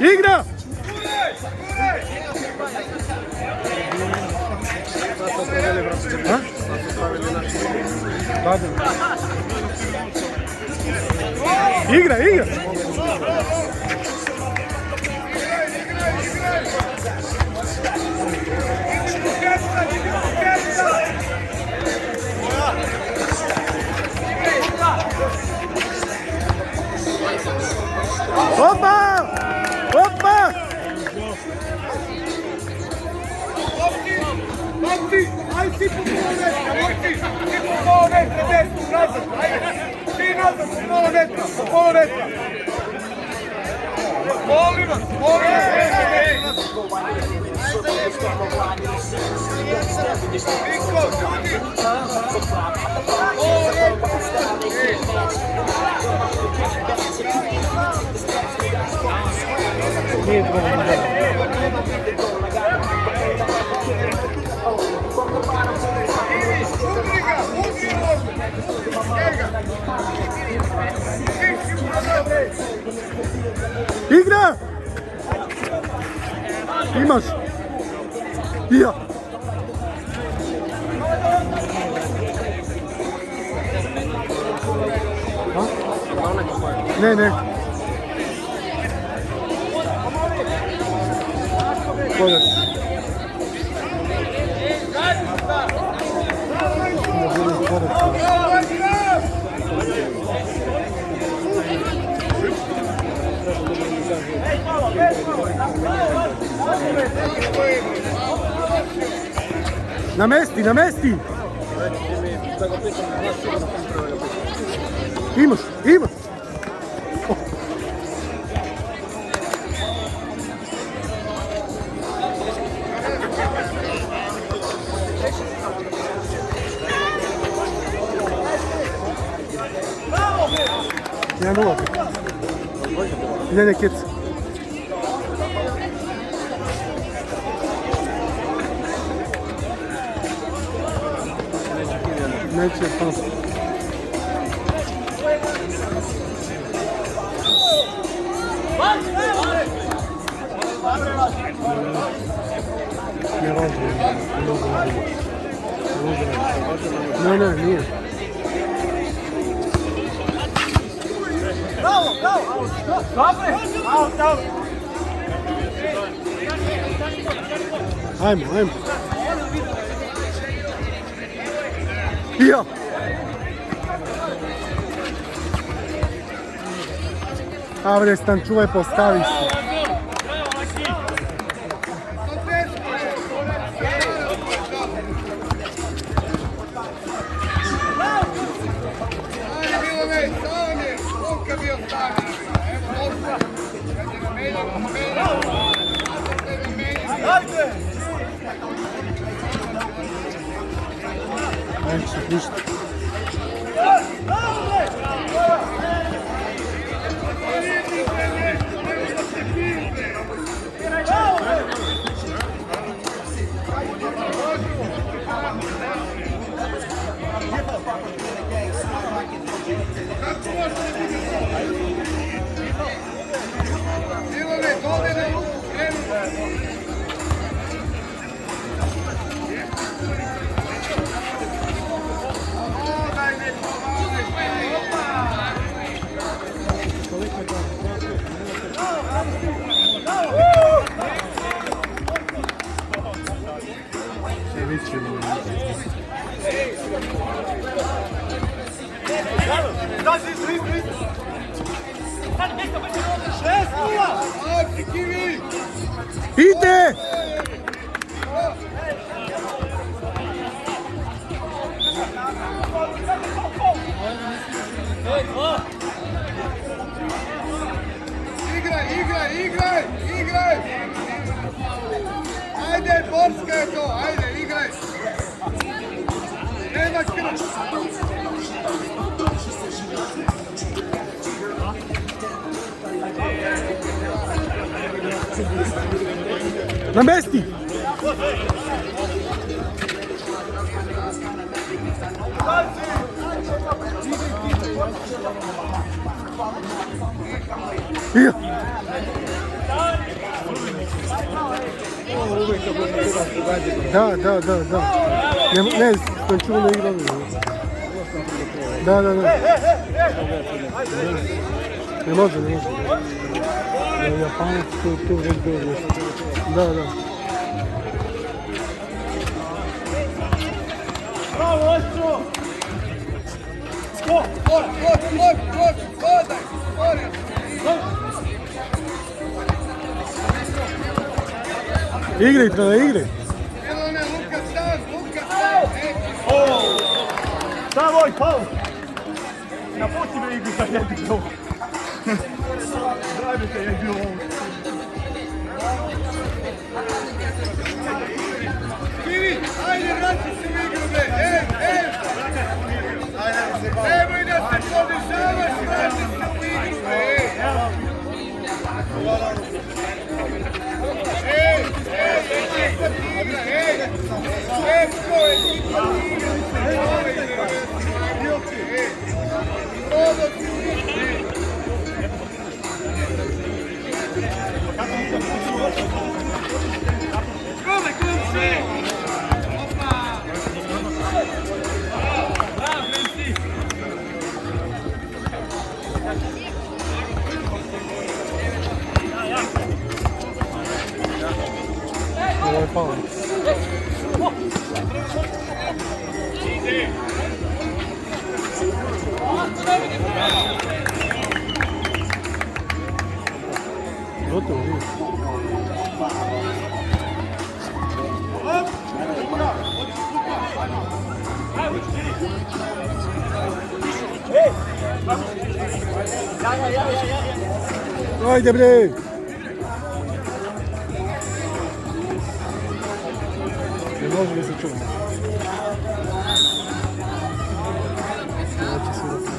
Igra! A? Igra, igra! Opa! Opa! Mati, aj si po pola metra, Mati, ti po pola metra, desno, nazad, ajde, ti nazad, po pola metra, po pola metra. Molim vas, Niko, ljudi, Nije dobro. Igra! Imaš! Ja! Ha? Ne, ne. Kodak. Namesti, namesti! Imaš, imaš! Ja, nula. Ne, kec. Neće pas. Ne razumije. Ne, nije. bravo, bravo, dobre, out. Ajmo. Ja. Avrestan, čuvaj, postavi se. Neće ništa. Ide! Igraj! Ajde, Borska je to, ajde, igraj! Nema krv! Namesti! Ja. Da. Ne, Stančulo ne igra. Da. Ne može. Japanac tu već bio nešto. Da. Bravo, Ostro! Skok! Igraj, treba igraj. Davoj, faul! Napusti me igru sad jednu to. Zdravite je bilo ovo. Kivi, ajde vrati se u igru, bre! Nemoj da se podržavaš, vrati se u igru, bre! Ovo je palo. Gotovo, vidi. Ajde bre! Ne može da se čuva. Znači se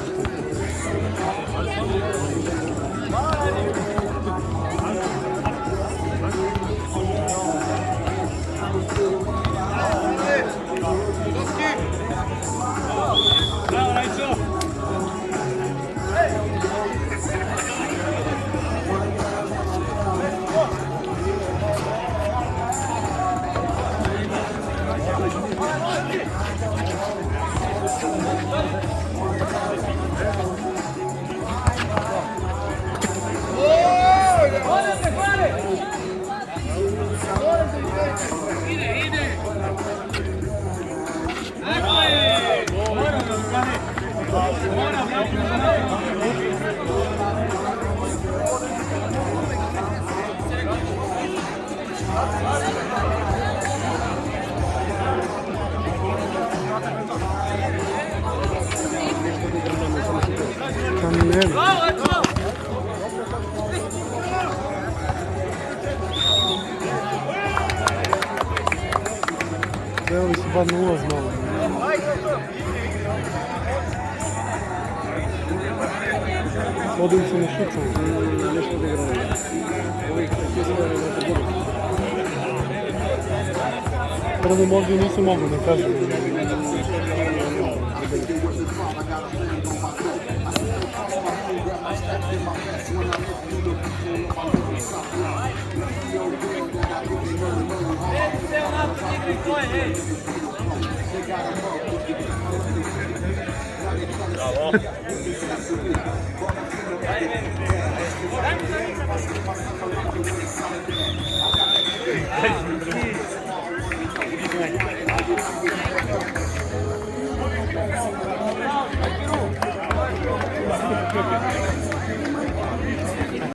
Trebali su bar na ulaz malo. Odim se na šucam. Nešto da igramo. Prvo možda i nisu mogli da kažem. Bravo!